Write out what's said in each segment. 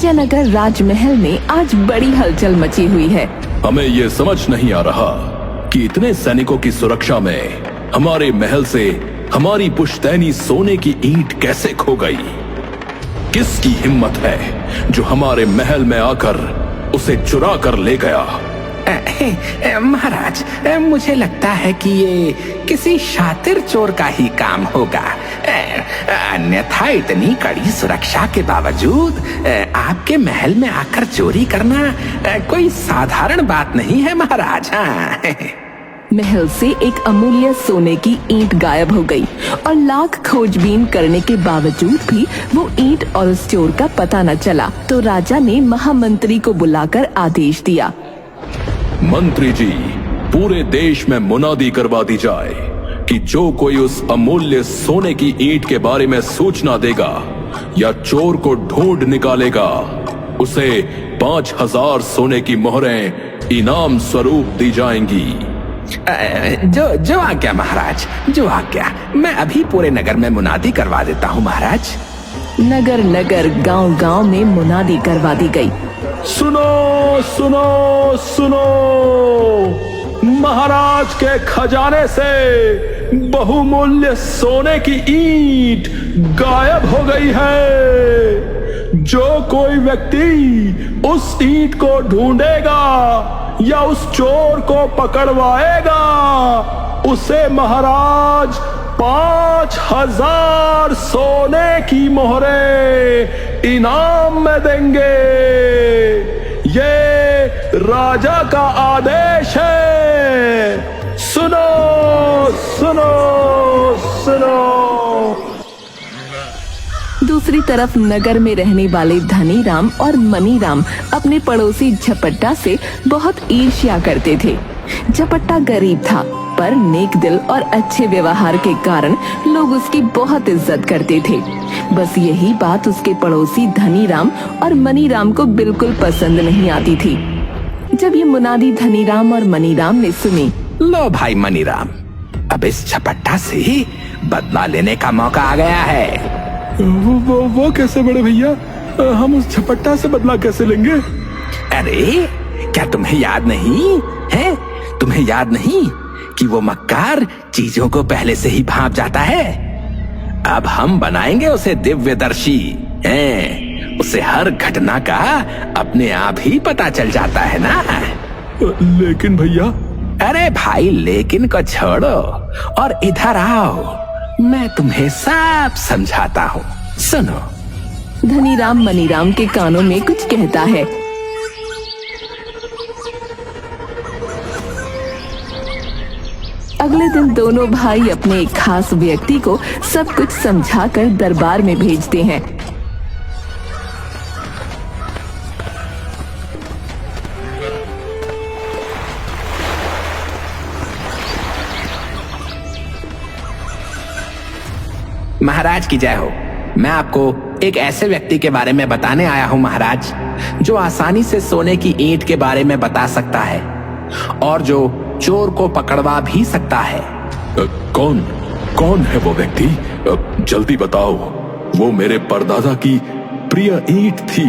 विजयनगर राजमहल में आज बड़ी हलचल मची हुई है। हमें ये समझ नहीं आ रहा कि इतने सैनिकों की सुरक्षा में हमारे महल से हमारी पुश्तैनी सोने की ईंट कैसे खो गई। किसकी हिम्मत है जो हमारे महल में आकर उसे चुरा कर ले गया। महाराज, मुझे लगता है कि ये किसी शातिर चोर का ही काम होगा। अन्यथा इतनी कड़ी सुरक्षा के बावजूद आपके महल में आकर चोरी करना कोई साधारण बात नहीं है महाराज। हाँ। महल से एक अमूल्य सोने की ईंट गायब हो गई और लाख खोजबीन करने के बावजूद भी वो ईंट और उस चोर का पता न चला। तो राजा ने महामंत्री को बुलाकर आदेश दिया, मंत्री जी, पूरे देश में मुनादी करवा दी जाए कि जो कोई उस अमूल्य सोने की ईंट के बारे में सूचना देगा या चोर को ढूंढ निकालेगा, उसे 5000 सोने की मोहरें इनाम स्वरूप दी जाएंगी। जो आज्ञा महाराज, जो आज्ञा। मैं अभी पूरे नगर में मुनादी करवा देता हूँ महाराज। नगर नगर गांव गांव में मुनादी करवा दी गई। सुनो सुनो सुनो, महाराज के खजाने से बहुमूल्य सोने की ईंट गायब हो गई है। जो कोई व्यक्ति उस ईंट को ढूंढेगा या उस चोर को पकड़वाएगा, उसे महाराज 5000 सोने की मोहरें इनाम में देंगे। ये राजा का आदेश है। सुनो सुनो सुनो। दूसरी तरफ नगर में रहने वाले धनीराम और मनीराम अपने पड़ोसी झपट्टा से बहुत ईर्ष्या करते थे। झपट्टा गरीब था, पर नेक दिल और अच्छे व्यवहार के कारण लोग उसकी बहुत इज्जत करते थे। बस यही बात उसके पड़ोसी धनीराम और मनीराम को बिल्कुल पसंद नहीं आती थी। जब ये मुनादी धनीराम और मनीराम ने सुनी, लो भाई मनीराम, अब इस झपट्टा से ही बदला लेने का मौका आ गया है। वो कैसे बड़े भैया? हम उस झपट्टा से बदला कैसे लेंगे? अरे क्या तुम्हें याद नहीं है? तुम्हें याद नहीं कि वो मक्कार चीजों को पहले से ही भांप जाता है? अब हम बनाएंगे उसे दिव्यदर्शी। उसे हर घटना का अपने आप ही पता चल जाता है ना। लेकिन भैया। अरे भाई, लेकिन को छोड़ो और इधर आओ, मैं तुम्हें सब समझाता हूँ। सुनो। धनीराम मनीराम के कानों में कुछ कहता है। अगले दिन दोनों भाई अपने एक खास व्यक्ति को सब कुछ समझाकर दरबार में भेजते हैं। महाराज की जय हो। मैं आपको एक ऐसे व्यक्ति के बारे में बताने आया हूँ महाराज, जो आसानी से सोने की ईंट के बारे में बता सकता है और जो चोर को पकड़वा भी सकता है। कौन है वो व्यक्ति? जल्दी बताओ। वो मेरे परदादा की प्रिय ईंट थी।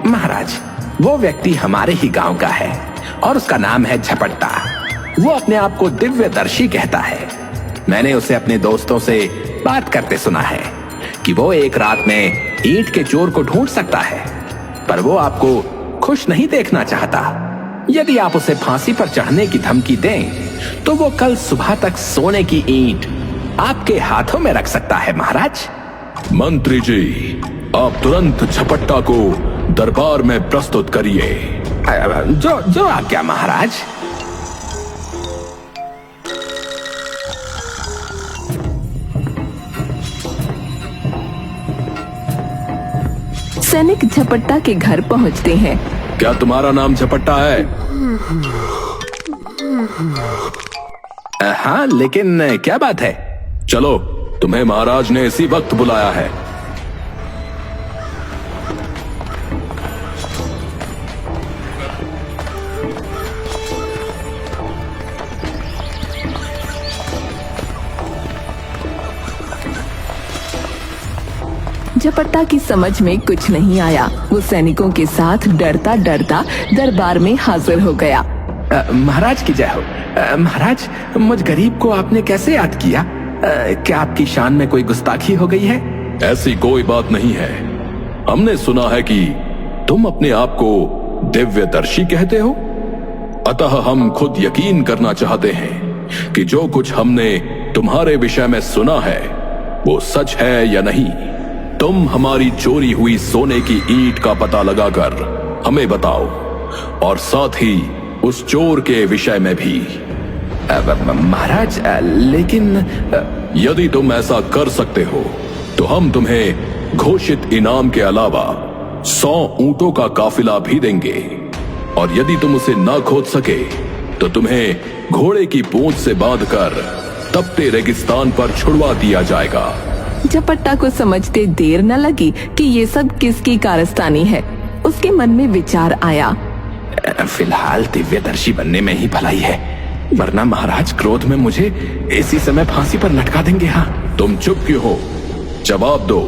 महाराज, वो व्यक्ति हमारे ही गांव का है और उसका नाम है झपट्टा। वो अपने आप को दिव्यदर्शी कहता है। मैंने उसे अपने दोस्तों से बात करते सुना है कि वो एक रात में ईंट के चोर को ढूंढ सकता है, पर वो आपको खुश नहीं देखना चाहता। यदि आप उसे फांसी पर चढ़ने की धमकी दें, तो वो कल सुबह तक सोने की ईंट आपके हाथों में रख सकता है महाराज। मंत्री जी, आप तुरंत झपट्टा को दरबार में प्रस्तुत करिए। जो आज्ञा महाराज। सैनिक झपट्टा के घर पहुंचते हैं। क्या तुम्हारा नाम झपट्टा है? हाँ, लेकिन क्या बात है? चलो, तुम्हें महाराज ने इसी वक्त बुलाया है। झपट्टा की समझ में कुछ नहीं आया। वो सैनिकों के साथ डरता डरता दरबार में हाजिर हो गया। महाराज की जय हो। महाराज, मुझ गरीब को आपने कैसे याद किया? क्या आपकी शान में कोई गुस्ताखी हो गई है? ऐसी कोई बात नहीं है। हमने सुना है कि तुम अपने आप को दिव्यदर्शी कहते हो, अतः हम खुद यकीन करना चाहते हैं कि जो कुछ हमने तुम्हारे विषय में सुना है वो सच है या नहीं। तुम हमारी चोरी हुई सोने की ईंट का पता लगाकर हमें बताओ, और साथ ही उस चोर के विषय में भी। महाराज, लेकिन यदि तुम ऐसा कर सकते हो तो हम तुम्हें घोषित इनाम के अलावा 100 ऊंटों का काफिला भी देंगे, और यदि तुम उसे ना खोद सके तो तुम्हें घोड़े की पूंछ से बांधकर तपते रेगिस्तान पर छुड़वा दिया जाएगा। झपट्टा को समझते देर न लगी कि ये सब किसकी कारस्तानी है। उसके मन में विचार आया, फिलहाल दिव्यदर्शी बनने में ही भलाई है, वरना महाराज क्रोध में मुझे इसी समय फांसी पर लटका देंगे। हाँ, तुम चुप क्यों हो? जवाब दो,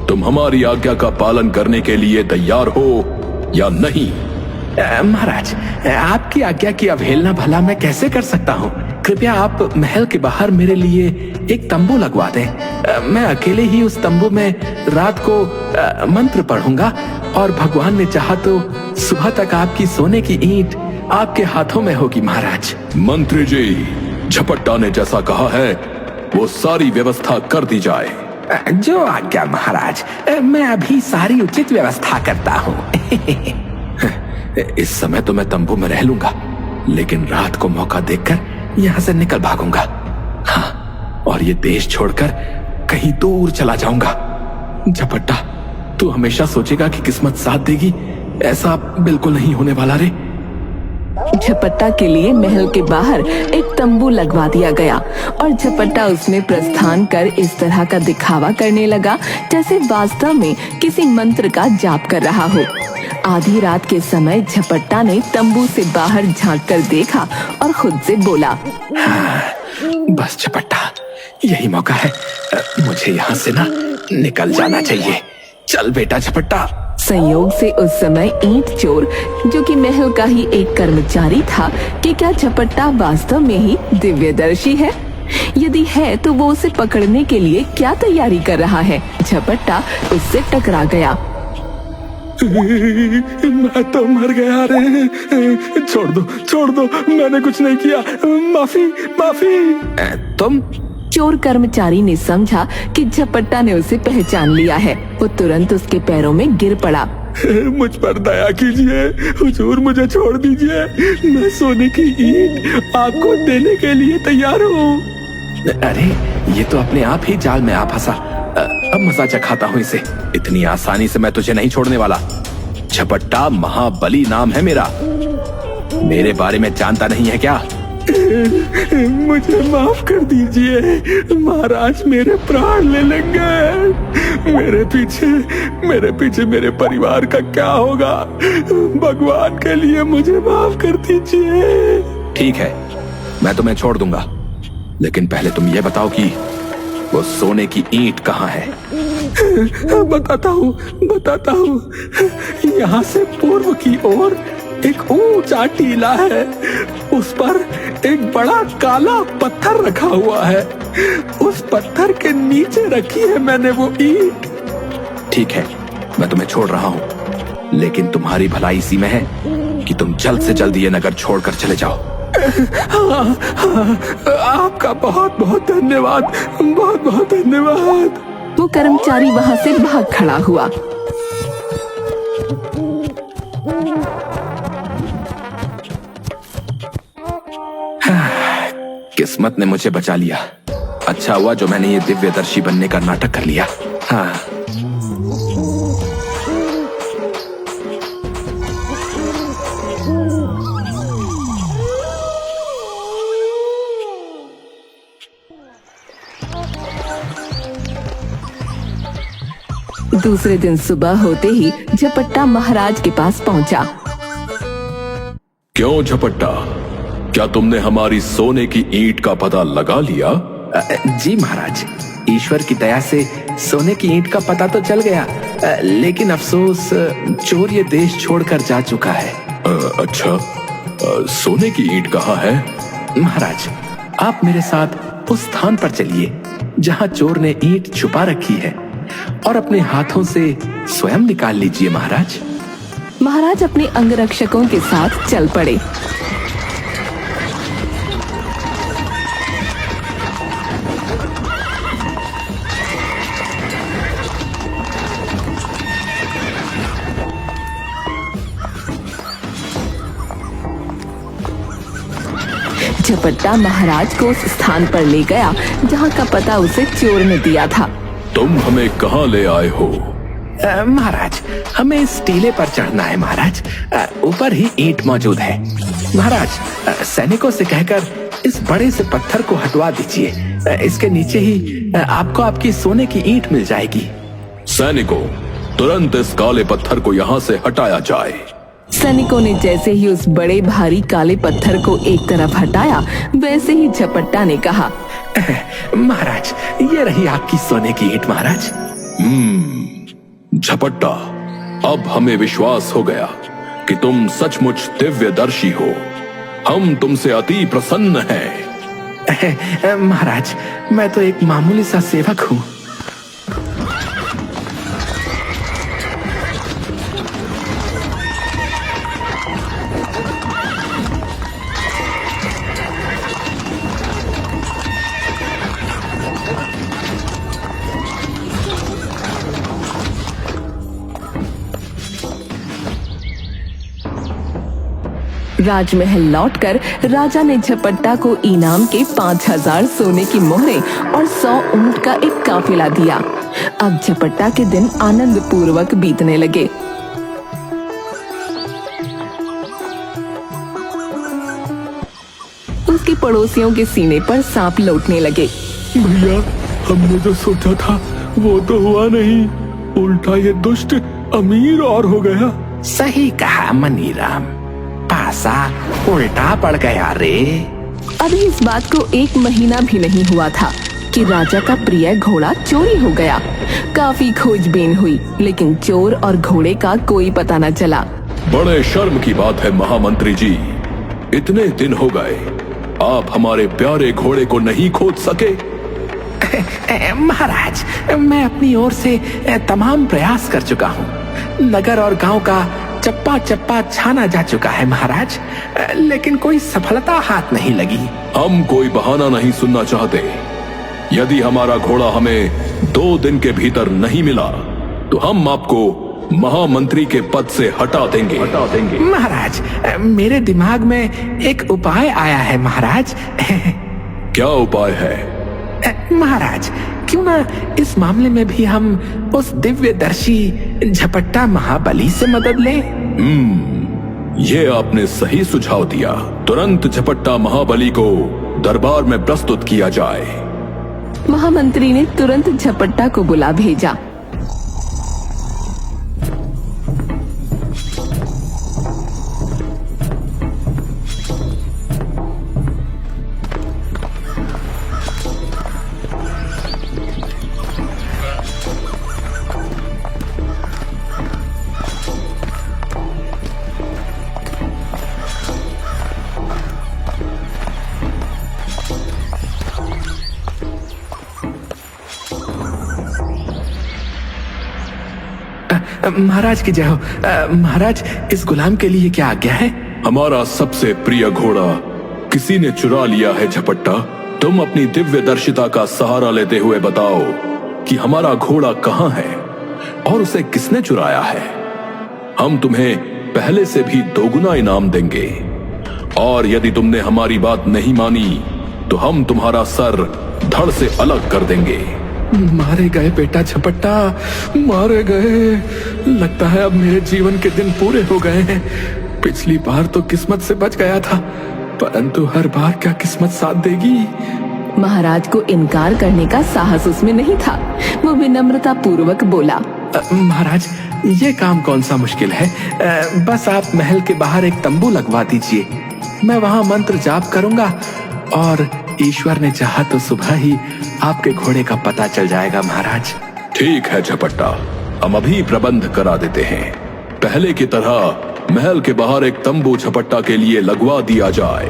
तुम हमारी आज्ञा का पालन करने के लिए तैयार हो या नहीं? महाराज, आपकी आज्ञा की अवहेलना भला मैं कैसे कर सकता हूँ? कृपया आप महल के बाहर मेरे लिए एक तंबू लगवा दें। मैं अकेले ही उस तंबू में रात को मंत्र पढ़ूंगा, और भगवान ने चाहा तो सुबह तक आपकी सोने की ईंट आपके हाथों में होगी। महाराज। मंत्री जी, झपट्टा ने जैसा कहा है वो सारी व्यवस्था कर दी जाए। जो आज्ञा महाराज, मैं अभी सारी उचित व्यवस्था करता हूँ। इस समय तो मैं तंबू में रह लूंगा, लेकिन रात को मौका देखकर यहाँ से निकल भागूंगा। हाँ, और ये देश छोड़कर कहीं दूर चला जाऊंगा। झपट्टा, तू हमेशा सोचेगा कि किस्मत साथ देगी, ऐसा बिल्कुल नहीं होने वाला रे। झपट्टा के लिए महल के बाहर एक तंबू लगवा दिया गया, और झपट्टा उसमें प्रस्थान कर इस तरह का दिखावा करने लगा जैसे वास्तव में किसी मंत्र का जाप कर रहा हो। आधी रात के समय झपट्टा ने तंबू से बाहर झांक कर देखा और खुद से बोला, हाँ, बस झपट्टा, यही मौका है। मुझे यहाँ से ना निकल जाना चाहिए। चल बेटा झपट्टा। संयोग से उस समय ईंट चोर, जो कि महल का ही एक कर्मचारी था, कि क्या झपट्टा वास्तव में ही दिव्यदर्शी है? यदि है तो वो उसे पकड़ने के लिए क्या तैयारी कर रहा है? झपट्टा उससे टकरा गया। मैं तो मर गया रे। छोड़ दो, मैंने कुछ नहीं किया। माफी। तुम? चोर कर्मचारी ने समझा कि झपट्टा ने उसे पहचान लिया है। वो तुरंत उसके पैरों में गिर पड़ा। मुझ पर दया कीजिए हुजूर, मुझे छोड़ दीजिए। मैं सोने की ईंट आपको देने के लिए तैयार हूँ। अरे, ये तो अपने आप ही जाल में आ फंसा। अब मजा चखाता हूँ इसे। इतनी आसानी से मैं तुझे नहीं छोड़ने वाला। झपट्टा महाबली नाम है मेरा। मेरे बारे में जानता नहीं है क्या? मुझे माफ कर दीजिए महाराज, मेरे प्राण ले लेंगे। मेरे पीछे मेरे परिवार का क्या होगा? भगवान के लिए मुझे माफ कर दीजिए। ठीक है, मैं तुम्हें छोड़ दूंगा, लेकिन पहले तुम ये बताओ कि वो सोने की ईंट कहाँ है? बताता हूँ। यहाँ से पूर्व की ओर एक ऊंचा टीला है, उस पर एक बड़ा काला पत्थर रखा हुआ है। उस पत्थर के नीचे रखी है मैंने वो ईंट। ठीक है, मैं तुम्हें छोड़ रहा हूँ, लेकिन तुम्हारी भलाई इसी में है कि तुम जल्द से जल्द ये नगर छोड़कर चले जाओ। हाँ, आपका बहुत बहुत धन्यवाद, बहुत बहुत धन्यवाद। वो कर्मचारी वहाँ से भाग खड़ा हुआ। किस्मत ने मुझे बचा लिया। अच्छा हुआ जो मैंने ये दिव्यदर्शी बनने का नाटक कर लिया। हाँ। दूसरे दिन सुबह होते ही झपट्टा महाराज के पास पहुंचा। क्यों झपट्टा, क्या तुमने हमारी सोने की ईंट का पता लगा लिया? जी महाराज, ईश्वर की दया से सोने की ईंट का पता तो चल गया, लेकिन अफसोस चोर ये देश छोड़कर जा चुका है। अच्छा, सोने की ईंट कहाँ है? महाराज, आप मेरे साथ उस स्थान पर चलिए जहाँ चोर ने ईंट छुपा रखी है और अपने हाथों से स्वयं निकाल लीजिए महाराज। महाराज अपने अंगरक्षकों के साथ चल पड़े। झपट्टा महाराज को उस स्थान पर ले गया जहाँ का पता उसे चोर ने दिया था। तुम हमें कहाँ ले आए हो? महाराज, हमें इस टीले पर चढ़ना है महाराज। ऊपर ही ईंट मौजूद है। महाराज, सैनिकों से कहकर इस बड़े से पत्थर को हटवा दीजिए। इसके नीचे ही आपको आपकी सोने की ईंट मिल जाएगी। सैनिकों, तुरंत इस काले पत्थर को यहाँ से हटाया जाए। सैनिकों ने जैसे ही उस बड़े भारी काले पत्थर को एक तरफ हटाया, वैसे ही झपट्टा ने कहा, महाराज, ये रही आपकी सोने की ईंट महाराज। झपट्टा, अब हमें विश्वास हो गया कि तुम सचमुच दिव्यदर्शी हो। हम तुमसे अति प्रसन्न हैं। महाराज, मैं तो एक मामूली सा सेवक हूँ। राजमहल लौटकर राजा ने झपट्टा को इनाम के 5000 सोने की मोहरें और 100 ऊंट का एक काफिला दिया। अब झपट्टा के दिन आनंद पूर्वक बीतने लगे। उसके पड़ोसियों के सीने पर सांप लौटने लगे। भैया, हमने जो सोचा था वो तो हुआ नहीं, उल्टा ये दुष्ट अमीर और हो गया। सही कहा मनीराम, पासा उल्टा पड़ गया रे। अभी इस बात को 1 महीना भी नहीं हुआ था कि राजा का प्रिय घोड़ा चोरी हो गया। काफी खोजबीन हुई, लेकिन चोर और घोड़े का कोई पता न चला। बड़े शर्म की बात है महामंत्री जी, इतने दिन हो गए, आप हमारे प्यारे घोड़े को नहीं खोज सके। महाराज, मैं अपनी ओर से तमाम प्रयास कर चुका हूँ। नगर और गांव का चप्पा चप्पा छाना जा चुका है महाराज, लेकिन कोई सफलता हाथ नहीं लगी। हम कोई बहाना नहीं सुनना चाहते। यदि हमारा घोड़ा हमें 2 दिन के भीतर नहीं मिला तो हम आपको महामंत्री के पद से हटा देंगे। महाराज, मेरे दिमाग में एक उपाय आया है महाराज। क्या उपाय है? महाराज, क्यों ना इस मामले में भी हम उस दिव्यदर्शी झपट्टा महाबली से मदद लें? ये आपने सही सुझाव दिया। तुरंत झपट्टा महाबली को दरबार में प्रस्तुत किया जाए। महामंत्री ने तुरंत झपट्टा को बुला भेजा। महाराज की जय हो। महाराज, इस गुलाम के लिए क्या आज्ञा है? हमारा सबसे प्रिय घोड़ा किसी ने चुरा लिया है झपट्टा। तुम अपनी दिव्यदर्शिता का सहारा लेते हुए बताओ कि हमारा घोड़ा कहाँ है और उसे किसने चुराया है। हम तुम्हें पहले से भी 2 गुना इनाम देंगे, और यदि तुमने हमारी बात नहीं मानी तो हम तुम्हारा सर धड़ से अलग कर देंगे। मारे गए बेटा झपट्टा, मारे गए। लगता है अब मेरे जीवन के दिन पूरे हो गए हैं। पिछली बार तो किस्मत से बच गया था, परंतु हर बार क्या किस्मत साथ देगी? महाराज को इनकार करने का साहस उसमें नहीं था। वो विनम्रता पूर्वक बोला, महाराज, ये काम कौन सा मुश्किल है। बस आप महल के बाहर एक तंबू लगवा दीजिए। मैं वहाँ मंत्र जाप करूंगा और ईश्वर ने चाहा तो सुबह ही आपके घोड़े का पता चल जाएगा महाराज। ठीक है झपट्टा, हम अभी प्रबंध करा देते हैं। पहले की तरह महल के बाहर एक तंबू झपट्टा के लिए लगवा दिया जाए।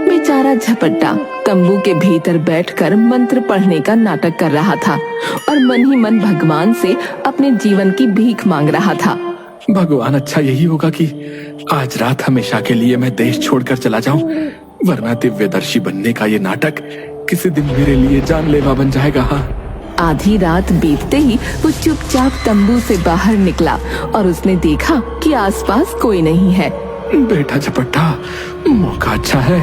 बेचारा झपट्टा तंबू के भीतर बैठकर मंत्र पढ़ने का नाटक कर रहा था और मन ही मन भगवान से अपने जीवन की भीख मांग रहा था। भगवान, अच्छा यही होगा कि आज रात हमेशा के लिए मैं देश छोड़कर चला जाऊं, वरना दिव्यदर्शी बनने का ये नाटक किसी दिन मेरे लिए जानलेवा बन जाएगा। आधी रात बीतते ही वो चुपचाप तंबू से बाहर निकला और उसने देखा कि आसपास कोई नहीं है। बेटा झपट्टा, मौका अच्छा है,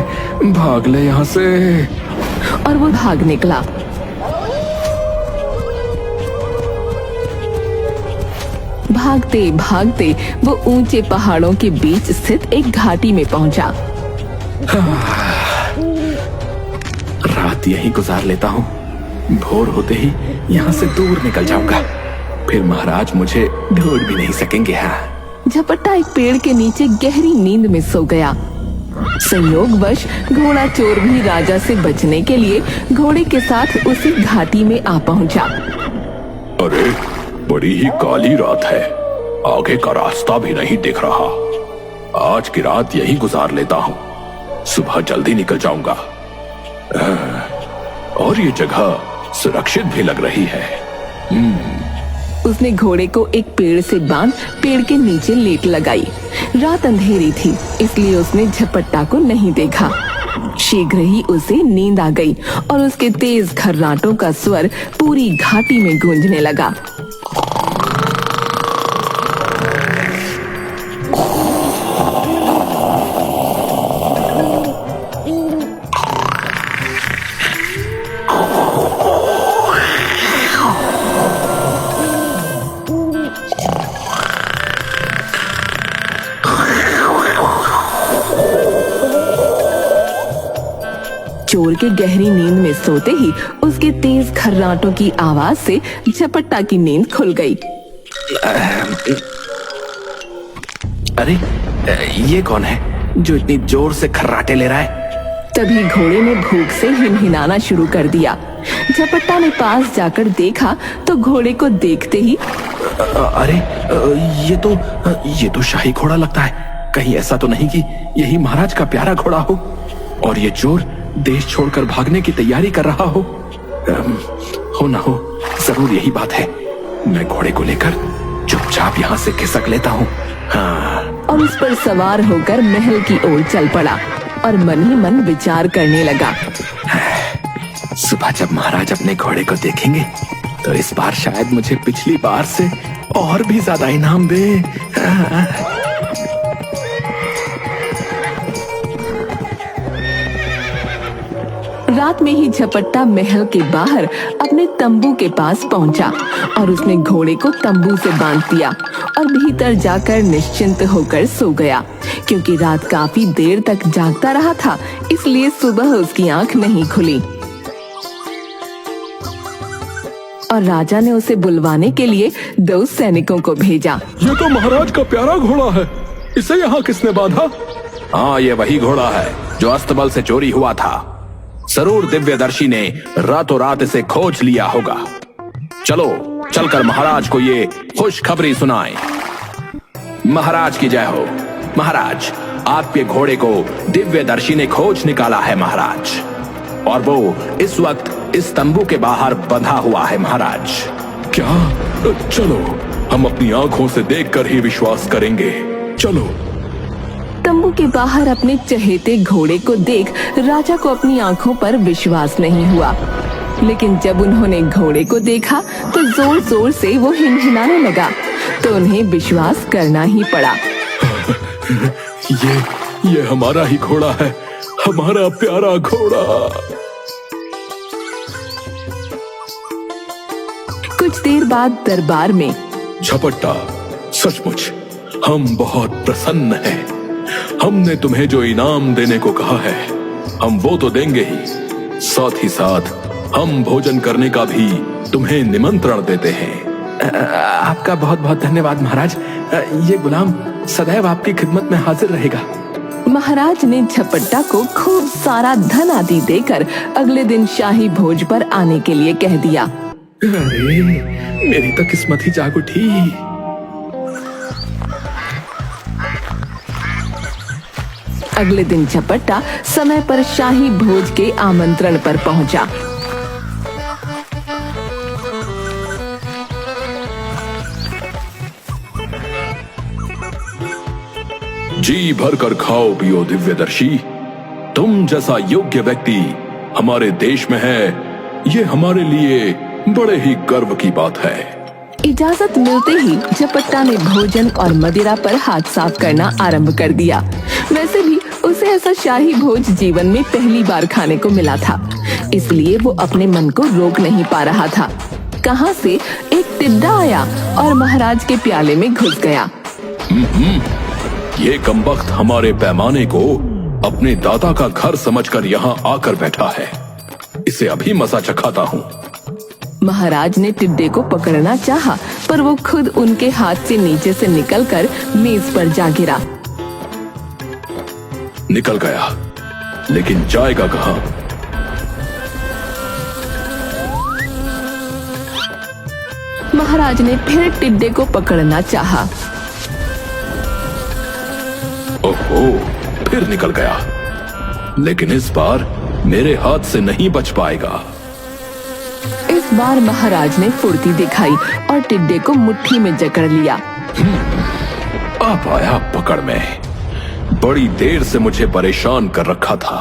भाग ले यहाँ से। और वो भाग निकला। भागते भागते वो ऊंचे पहाड़ों के बीच स्थित एक घाटी में पहुंचा। रात यहीं गुजार लेता हूँ, भोर होते ही यहाँ से दूर निकल जाऊंगा, फिर महाराज मुझे ढूंढ भी नहीं सकेंगे। झपट्टा एक पेड़ के नीचे गहरी नींद में सो गया। संयोगवश घोड़ा चोर भी राजा से बचने के लिए घोड़े के साथ उसी घाटी में आ पहुंचा। अरे, बड़ी ही काली रात है, आगे का रास्ता भी नहीं दिख रहा। आज की रात यहीं गुजार लेता हूँ, सुबह जल्दी निकल जाऊंगा। और ये जगह सुरक्षित भी लग रही है। उसने घोड़े को एक पेड़ से बांध पेड़ के नीचे लेट लगाई। रात अंधेरी थी, इसलिए उसने झपट्टा को नहीं देखा। शीघ्र ही उसे नींद आ गई और उसके तेज खर्राटों का स्वर पूरी घाटी में गूंजने लगा। चोर के गहरी नींद में सोते ही उसके तेज खर्राटों की आवाज से झपट्टा की नींद खुल गई। अरे, ये कौन है जो इतनी जोर से खर्राटे ले रहा है? तभी घोड़े ने भूख से हिनहिनाना शुरू कर दिया। झपट्टा ने पास जाकर देखा तो घोड़े को देखते ही अरे, ये तो शाही घोड़ा लगता है। कहीं ऐसा तो नहीं कि यही महाराज का प्यारा घोड़ा हो और ये चोर देश छोड़कर भागने की तैयारी कर रहा हो? हो ना हो, जरूर यही बात है। मैं घोड़े को लेकर चुपचाप यहाँ से खिसक लेता हूँ। और उस पर सवार होकर महल की ओर चल पड़ा और मन ही मन विचार करने लगा। सुबह जब महाराज अपने घोड़े को देखेंगे तो इस बार शायद मुझे पिछली बार से और भी ज्यादा इनाम दे। रात में ही झपट्टा महल के बाहर अपने तंबू के पास पहुंचा और उसने घोड़े को तंबू से बांध दिया और भीतर जाकर निश्चिंत होकर सो गया। क्योंकि रात काफी देर तक जागता रहा था, इसलिए सुबह उसकी आंख नहीं खुली और राजा ने उसे बुलवाने के लिए 2 सैनिकों को भेजा। ये तो महाराज का प्यारा घोड़ा है, इसे यहाँ किसने बांधा? हाँ, ये वही घोड़ा है जो अस्तबल से चोरी हुआ था। जरूर दिव्यदर्शी ने रातों रात इसे खोज लिया होगा। चलो चलकर महाराज को ये खुशखबरी सुनाएं। महाराज की जय हो। महाराज, आपके घोड़े को दिव्यदर्शी ने खोज निकाला है महाराज, और वो इस वक्त इस तंबू के बाहर बंधा हुआ है महाराज। क्या? चलो, हम अपनी आंखों से देखकर ही विश्वास करेंगे। चलो। तंबू के बाहर अपने चहेते घोड़े को देख राजा को अपनी आंखों पर विश्वास नहीं हुआ, लेकिन जब उन्होंने घोड़े को देखा तो जोर जोर से वो हिनहिनाने लगा, तो उन्हें विश्वास करना ही पड़ा। ये हमारा ही घोड़ा है, हमारा प्यारा घोड़ा। कुछ देर बाद दरबार में झपट्टा, सचमुच हम बहुत प्रसन्न हैं। हमने तुम्हें जो इनाम देने को कहा है, हम वो तो देंगे ही, साथ ही साथ हम भोजन करने का भी तुम्हें निमंत्रण देते हैं। आपका बहुत बहुत धन्यवाद महाराज। ये गुलाम सदैव आपकी खिदमत में हाजिर रहेगा। महाराज ने झपट्टा को खूब सारा धन आदि देकर अगले दिन शाही भोज पर आने के लिए कह दिया। अरे मेरी तो किस्मत ही जाग उठी। अगले दिन झपट्टा समय पर शाही भोज के आमंत्रण पर पहुंचा। जी भर कर खाओ पियो दिव्यदर्शी। तुम जैसा योग्य व्यक्ति हमारे देश में है, ये हमारे लिए बड़े ही गर्व की बात है। इजाजत मिलते ही झपट्टा ने भोजन और मदिरा पर हाथ साफ करना आरंभ कर दिया। वैसे भी उसे ऐसा शाही भोज जीवन में पहली बार खाने को मिला था, इसलिए वो अपने मन को रोक नहीं पा रहा था। कहां से एक टिड्डा आया और महाराज के प्याले में घुस गया। ये कमबख्त हमारे पैमाने को अपने दादा का घर समझकर यहाँ आकर बैठा है। इसे अभी मजा चखाता हूँ। महाराज ने टिड्डे को पकड़ना चाहा, पर वो खुद उनके हाथ से नीचे से निकलकर मेज पर जा गिरा। निकल गया, लेकिन जाएगा कहाँ? महाराज ने फिर टिड्डे को पकड़ना चाहा। ओहो, फिर निकल गया, लेकिन इस बार मेरे हाथ से नहीं बच पाएगा। इस बार महाराज ने फुर्ती दिखाई और टिड्डे को मुट्ठी में जकड़ लिया। अब आया पकड़ में। बड़ी देर से मुझे परेशान कर रखा था।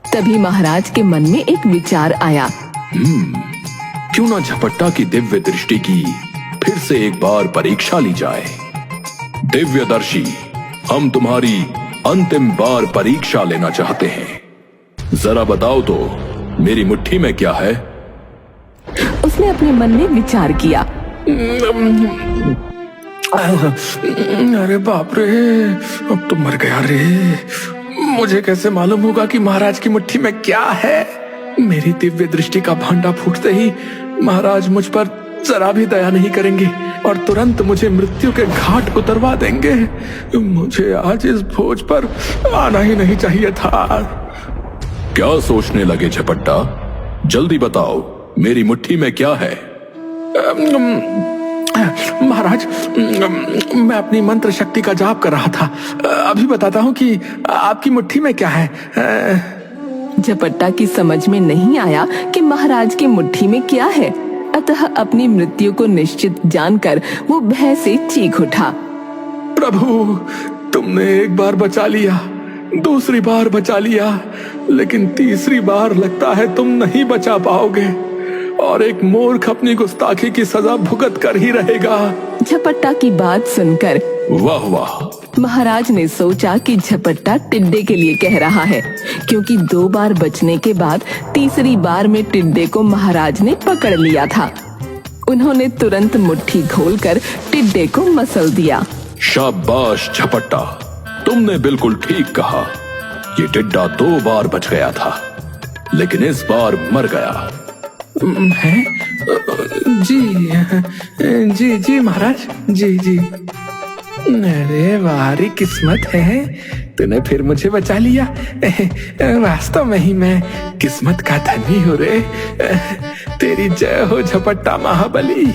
तभी महाराज के मन में एक विचार आया। क्यों ना झपट्टा की दिव्य दृष्टि की फिर से एक बार परीक्षा ली जाए। दिव्यदर्शी, हम तुम्हारी अंतिम बार परीक्षा लेना चाहते हैं। जरा बताओ तो मेरी मुट्ठी में क्या है? उसने अपने मन में विचार किया। अरे बाप रे, अब तो मर गया रे। मुझे कैसे मालूम होगा कि महाराज की मुट्ठी में क्या है? मेरी दिव्य दृष्टि का भांडा फूटते ही महाराज मुझ पर जरा भी दया नहीं करेंगे और तुरंत मुझे मृत्यु के घाट उतरवा देंगे। मुझे आज इस भोज पर आना ही नहीं चाहिए था। क्या सोचने लगे झपट्टा? जल्दी बताओ, मेरी मुट्ठी में क्या है? महाराज, मैं अपनी मंत्र शक्ति का जाप कर रहा था। अभी बताता हूँ कि आपकी मुट्ठी में क्या है। झपट्टा की समझ में नहीं आया कि महाराज की मुट्ठी में क्या है, अतः अपनी मृत्यु को निश्चित जानकर वो भय से चीख उठा। प्रभु, तुमने एक बार बचा लिया, दूसरी बार बचा लिया, लेकिन तीसरी बार लगता है तुम नहीं बचा पाओगे और एक मूर्ख अपनी गुस्ताखी की सजा भुगत कर ही रहेगा। झपट्टा की बात सुनकर वाह वाह, महाराज ने सोचा कि झपट्टा टिड्डे के लिए कह रहा है, क्योंकि 2 बार बचने के बाद तीसरी बार में टिड्डे को महाराज ने पकड़ लिया था। उन्होंने तुरंत मुट्ठी खोलकर टिड्डे को मसल दिया। शाबाश झपट्टा, तुमने बिल्कुल ठीक कहा। ये टिड्डा 2 बार बच गया था, लेकिन इस बार मर गया। है? जी जी महाराज, जी जी। अरे वारी किस्मत है, तूने फिर मुझे बचा लिया। वास्तव में ही मैं किस्मत का धनी हूँ रे। तेरी जय हो झपट्टा महाबली।